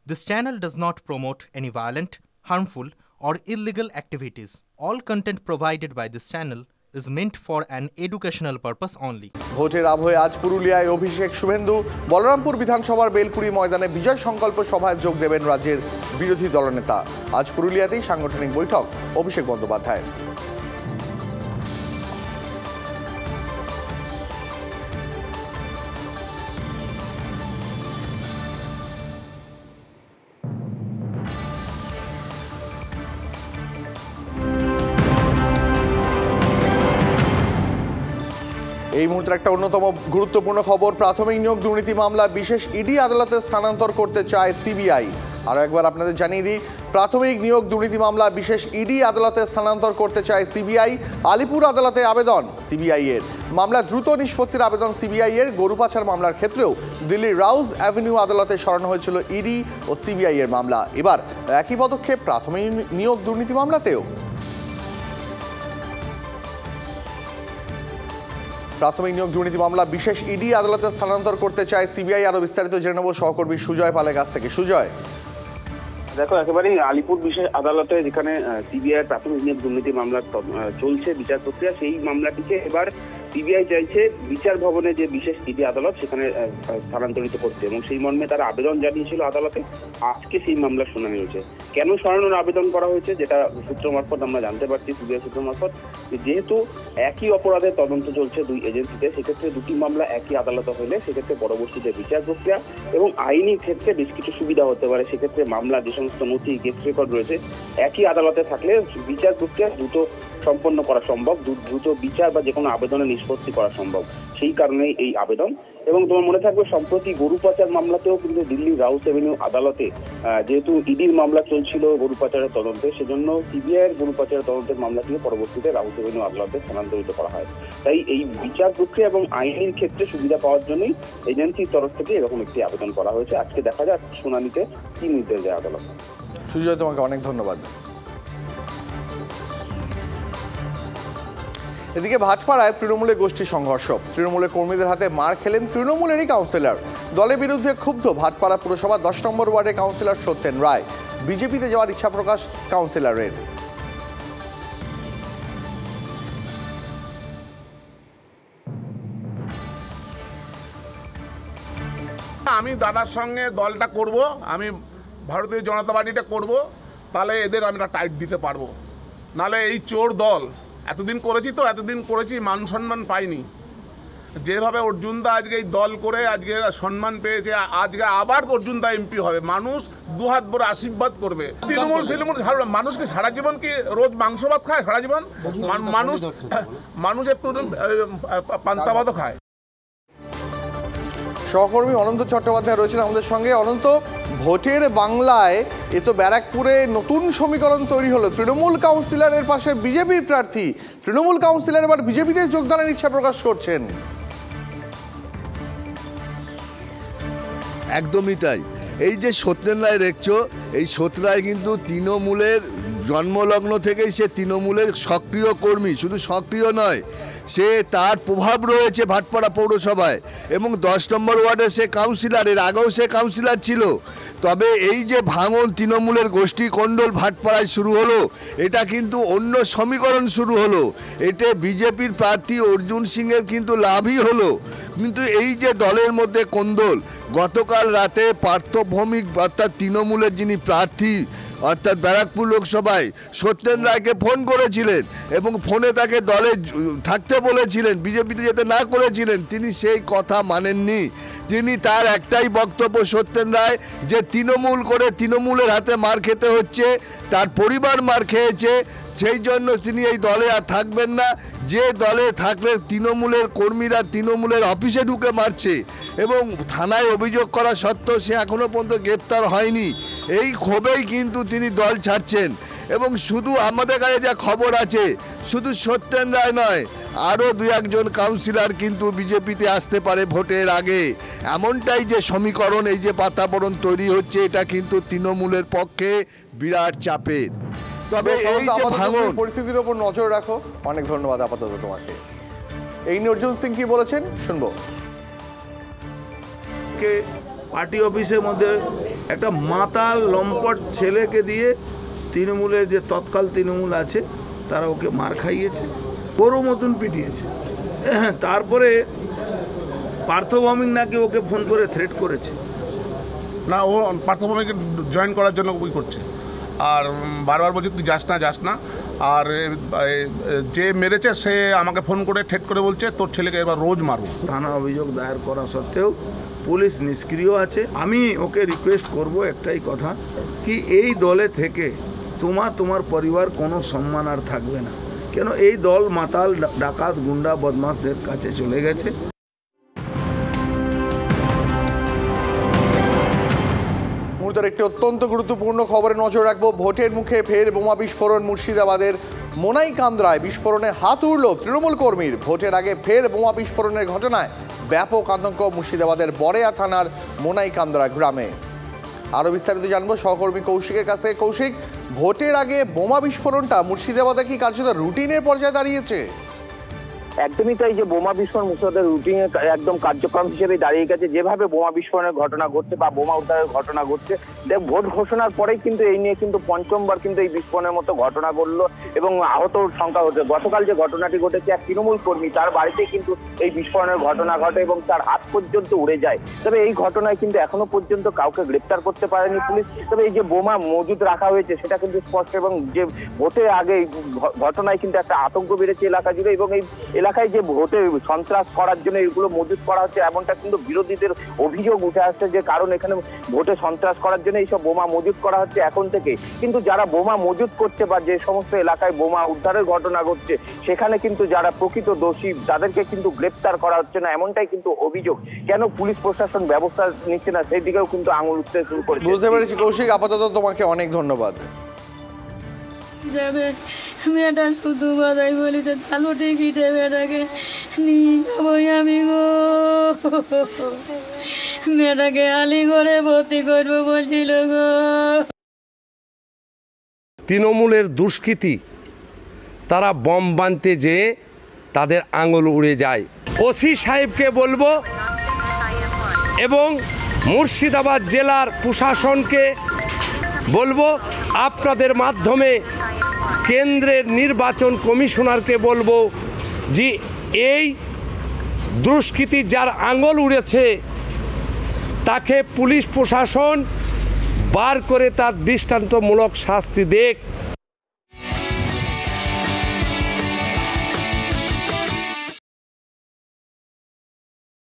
This channel does not promote any violent, harmful, or illegal activities. All content provided by this channel is meant for an educational purpose only. ভোটের আবহে আজ পুরুলিয়ায় অভিষেক শুভেন্দু বলরামপুর বিধানসভার বেলকুড়ি ময়দানে বিজয় সংকল্প সভায় যোগ দেবেন রাজ্যের বিরোধী দলনেতা। আজ পুরুলিয়াতেই সাংগঠনিক বৈঠক অভিষেক বন্দ্যোপাধ্যায়। এই মুহূর্তে একটা অন্যতম গুরুত্বপূর্ণ খবর, প্রাথমিক নিয়োগ দুর্নীতি মামলা বিশেষ ইডি আদালতে স্থানান্তর করতে চায় সিবিআই। আরও একবার আপনাদের জানিয়ে দিই, প্রাথমিক নিয়োগ দুর্নীতি মামলা বিশেষ ইডি আদালতে স্থানান্তর করতে চায় সিবিআই। আলিপুর আদালতে আবেদন সিবিআই এর। মামলা দ্রুত নিষ্পত্তির আবেদন সিবিআই এর। গরু পাচার মামলার ক্ষেত্রেও দিল্লির রাউজ অ্যাভিনিউ আদালতে সরানো হয়েছিল ইডি ও সিবিআই এর মামলা। এবার একই পদক্ষেপ প্রাথমিক নিয়োগ দুর্নীতি মামলাতেও। প্রাথমিক নিয়োগ দুর্নীতি মামলা বিশেষ ইডি আদালতে স্থানান্তর করতে চায় সিবিআই। আরো বিস্তারিত জেনে নেব সহকর্মী সুজয় পালের কাছ থেকে। সুজয়, দেখো, একেবারেই আলিপুর বিশেষ আদালতে যেখানে সিবিআই প্রাথমিক নিয়োগ দুর্নীতি মামলা চলছে বিচার প্রক্রিয়া, সেই মামলাটিকে এবার সিবিআই চাইছে বিচার ভবনে যে বিশেষ ইডি আদালত সেখানে স্থানান্তরিত করতে, এবং সেই মর্মে তারা আবেদন জানিয়েছিল আদালতে। আজকে সেই মামলার শুনানি হয়েছে। কেন সরানোর আবেদন করা হয়েছে, যেটা সূত্র মারফত আমরা জানতে পারছি, সিবিআই সূত্র মারফত, যেহেতু একই অপরাধের তদন্ত চলছে দুই এজেন্সিতে, সেক্ষেত্রে দুটি মামলা একই আদালতে হলে সেক্ষেত্রে পরবর্তীতে বিচার প্রক্রিয়া এবং আইনি ক্ষেত্রে বেশ কিছু সুবিধা হতে পারে। সেক্ষেত্রে মামলা যে সমস্ত নথি, কেস রেকর্ড রয়েছে, একই আদালতে থাকলে বিচার প্রক্রিয়া দ্রুত সম্পন্ন করা সম্ভব, দ্রুত বিচার বা যে কোনো আবেদনে নিষ্পত্তি করা সম্ভব। সেই কারণেই এই আবেদন। এবং তোমার মনে থাকবে, সম্প্রতি গরু পাচার মামলাতেও কিন্তু দিল্লির রাউস এভিনিউ আদালতে যেহেতু ইডির মামলা চলছিল গরু পাচারের তদন্তে, সেজন্য সিবিআইয়ের গরু পাচারের তদন্তের মামলাটিকে পরবর্তীতে রাউস এভিনিউ আদালতে স্থানান্তরিত করা হয়। তাই এই বিচার প্রক্রিয়া এবং আইনের ক্ষেত্রে সুবিধা পাওয়ার জন্যই এজেন্সির তরফ থেকে এরকম একটি আবেদন করা হয়েছে। আজকে দেখা যাক শুনানিতে কি নির্দেশ দেয় আদালত। সুজয়, তোমাকে অনেক ধন্যবাদ। এদিকে ভাটপাড়ায় তৃণমূলের গোষ্ঠী সংঘর্ষ। তৃণমূলের কর্মীদের হাতে মার খেলেন তৃণমূলেরই কাউন্সিলর। দলের বিরুদ্ধে ক্ষুব্ধ ভাটপাড়া পুরসভা 10 নম্বর ওয়ার্ডের কাউন্সিলর সত্যেন রায়। বিজেপিতে যাওয়ার ইচ্ছা প্রকাশ কাউন্সিলরের। আমি দাদার সঙ্গে দলটা করব, আমি ভারতীয় জনতা পার্টিটা করব, তাহলে এদের আমরা টাইট দিতে পারবো। নাহলে এই চোর দল এতদিন করেছি মান সম্মান পাইনি। যেভাবে অর্জুনদা আজকে এই দল করে আজকে সম্মান পেয়েছে, আজকে আবার অর্জুনদা এমপি হবে, মানুষ দুহাত ভরে আশীর্বাদ করবে। তৃণমূল মানুষ কি সারা জীবন কি রোজ মাংস ভাত খায়? সারা জীবন মানুষ একটু পান্তা ভাতও খায়। সহকর্মী অনন্ত চট্টোপাধ্যায় রয়েছেন আমাদের সঙ্গে। অনন্ত, ভোটের বাংলায় এ তো ব্যারাকপুরে নতুন সমীকরণ তৈরি হলো। তৃণমূল কাউন্সিলরের পাশে বিজেপির প্রার্থী, তৃণমূল কাউন্সিলর এবার বিজেপিতে যোগদানের ইচ্ছা প্রকাশ করছেন। একদমই তাই। এই যে সত্যেন রায় দেখছো, এই সত্যেন রায় কিন্তু তৃণমূলের জন্মলগ্ন থেকেই সে তৃণমূলের সক্রিয় কর্মী। শুধু সক্রিয় নয়, সে তার প্রভাব রয়েছে ভাটপাড়া পৌরসভায় এবং 10 নম্বর ওয়ার্ডে সে কাউন্সিলর, এর আগেও সে কাউন্সিলর ছিল। তবে এই যে ভাঙন তৃণমূলের গোষ্ঠী কোণ্ডল ভাটপাড়ায় শুরু হলো, এটা কিন্তু অন্য সমীকরণ শুরু হলো। এতে বিজেপির প্রার্থী অর্জুন সিংয়ের কিন্তু লাভই হলো। কিন্তু এই যে দলের মধ্যে কোন্দল, গতকাল রাতে পার্থ ভৌমিক অর্থাৎ তৃণমূলের যিনি প্রার্থী অর্থাৎ ব্যারাকপুর লোকসভায় সত্যেন রায়কে ফোন করেছিলেন এবং ফোনে তাকে দলে থাকতে বলেছিলেন, বিজেপিতে যেতে না করেছিলেন। তিনি সেই কথা মানেননি। তিনি তার একটাই বক্তব্য সত্যেন রায়, যে তৃণমূল করে তৃণমূলের হাতে মার খেতে হচ্ছে, তার পরিবার মার খেয়েছে, সেই জন্য তিনি এই দলে আর থাকবেন না। যে দলে থাকলে তৃণমূলের কর্মীরা তৃণমূলের অফিসে ঢুকে মারছে এবং থানায় অভিযোগ করা সত্ত্বেও সে এখনও পর্যন্ত গ্রেপ্তার হয়নি। এই ক্ষোভেই কিন্তু তিনি দল ছাড়ছেন। এবং শুধু আমাদের কাছে যা খবর আছে, শুধু সত্যেন রায় নয়, আরও 2-1 কাউন্সিলর কিন্তু বিজেপিতে আসতে পারে ভোটের আগে। এমনটাই যে সমীকরণ, এই যে বাতাবরণ তৈরি হচ্ছে, এটা কিন্তু তৃণমূলের পক্ষে বিরাট চাপের। তবে এই যে ভাঙন, পরিস্থিতির উপর নজর রাখো। অনেক ধন্যবাদ আপাতত তোমাকে। এই নিয়ে অর্জুন সিং কি বলেছেন শুনবো। পার্টি অফিসের মধ্যে একটা মাতাল লম্পট ছেলেকে দিয়ে তৃণমূলের যে তৎকাল তৃণমূল আছে তারা ওকে মার খাইয়েছে, ওরও মতন পিটিয়েছে। তারপরে পার্থভৌমিক নাকি ওকে ফোন করে থ্রেট করেছে। না, ও পার্থভূমিকে জয়েন করার জন্য ওই করছে, আর বারবার বলছে তুই যাস না। আর যে মেরেছে সে আমাকে ফোন করে ঠেট করে বলছে তোর ছেলেকে এবার রোজ মারবো। থানা অভিযোগ দায়ের করা সত্ত্বেও পুলিশ নিষ্ক্রিয় আছে। আমি ওকে রিকোয়েস্ট করব একটাই কথা, কি এই দলে থেকে তোমার পরিবার কোনো সম্মান আর থাকবে না, কেন এই দল মাতাল ডাকাত গুন্ডা বদমাশদের কাছে চলে গেছে। মুহূর্তের একটি অত্যন্ত গুরুত্বপূর্ণ খবরে নজর রাখবো। ভোটের মুখে ফের বোমা বিস্ফোরণ মুর্শিদাবাদের মোনাইকান্দ্রায়। বিস্ফোরণে হাত উড়ল তৃণমূল কর্মীর। ভোটের আগে ফের বোমা বিস্ফোরণের ঘটনায় ব্যাপক আতঙ্ক মুর্শিদাবাদের বড়েয়া থানার মোনাইকান্দ্রা গ্রামে। আরও বিস্তারিত জানবো সহকর্মী কৌশিকের কাছে। কৌশিক, ভোটের আগে বোমা বিস্ফোরণটা মুর্শিদাবাদে কি কার্যত রুটিনের পর্যায়ে দাঁড়িয়েছে? একদমই তাই, যে বোমা বিস্ফোরণ মুর্শিদাবাদের রুটিনে একদম কার্যক্রম হিসেবে দাঁড়িয়ে গেছে। যেভাবে বোমা বিস্ফোরণের ঘটনা ঘটছে বা বোমা উদ্ধারের ঘটনা ঘটছে, ভোট ঘোষণার পরেই কিন্তু এই নিয়ে কিন্তু পঞ্চমবার কিন্তু এই বিস্ফোরণের মতো ঘটনা ঘটলো এবং আহতর সংখ্যা হচ্ছে। গতকাল যে ঘটনাটি ঘটেছে, এক তৃণমূল কর্মী তার বাড়িতে কিন্তু এই বিস্ফোরণের ঘটনা ঘটে এবং তার হাত পর্যন্ত উড়ে যায়। তবে এই ঘটনায় কিন্তু এখনো পর্যন্ত কাউকে গ্রেপ্তার করতে পারেনি পুলিশ। তবে এই যে বোমা মজুদ রাখা হয়েছে সেটা কিন্তু স্পষ্ট, এবং যে ভোটের আগে ঘটনায় কিন্তু একটা আতঙ্ক বেড়েছে এলাকা জুড়ে, এবং এই এলাকায় যে ভোটে সন্ত্রাস করার জন্য এগুলো মজুত করা হচ্ছে এমনটা কিন্তু বিরোধীদের অভিযোগ উঠে আসছে, যে কারণ এখানে ভোটে সন্ত্রাস করার জন্য এইসব বোমা মজুত করা হচ্ছে এখন থেকে। কিন্তু যারা বোমা মজুত করছে বা যে সমস্ত এলাকায় বোমা উদ্ধারের ঘটনা ঘটছে সেখানে কিন্তু যারা প্রকৃত দোষী তাদেরকে কিন্তু গ্রেপ্তার করা হচ্ছে না, এমনটাই কিন্তু অভিযোগ। কেন পুলিশ প্রশাসন ব্যবস্থা নিচ্ছে না সেই দিকেও কিন্তু আঙুল উঠতে শুরু করেছে। বুঝতে পেরেছি কৌশিক, আপাতত তোমাকে অনেক ধন্যবাদ। যাবে মেয়েটা শুধু কথাই বলেছে, চালু টিকিটে মেয়েটাকে নিয়ে যাবই আমি গো, মেয়েটাকে আলিগড়ে ভর্তি করবো বলছিল গো। তৃণমূলের দুষ্কৃতী তারা বম বানতে যেয়ে তাদের আঙুল উড়ে যায়। ওসি সাহেবকে বলবো এবং মুর্শিদাবাদ জেলার প্রশাসনকে বলবো, আপনাদের মাধ্যমে কেন্দ্রের নির্বাচন কমিশনারকে বলবো যে এই দুষ্কৃতী যার আঙুল উড়েছে তাকে পুলিশ প্রশাসন বার করে তার দৃষ্টান্তমূলক শাস্তি দেখ।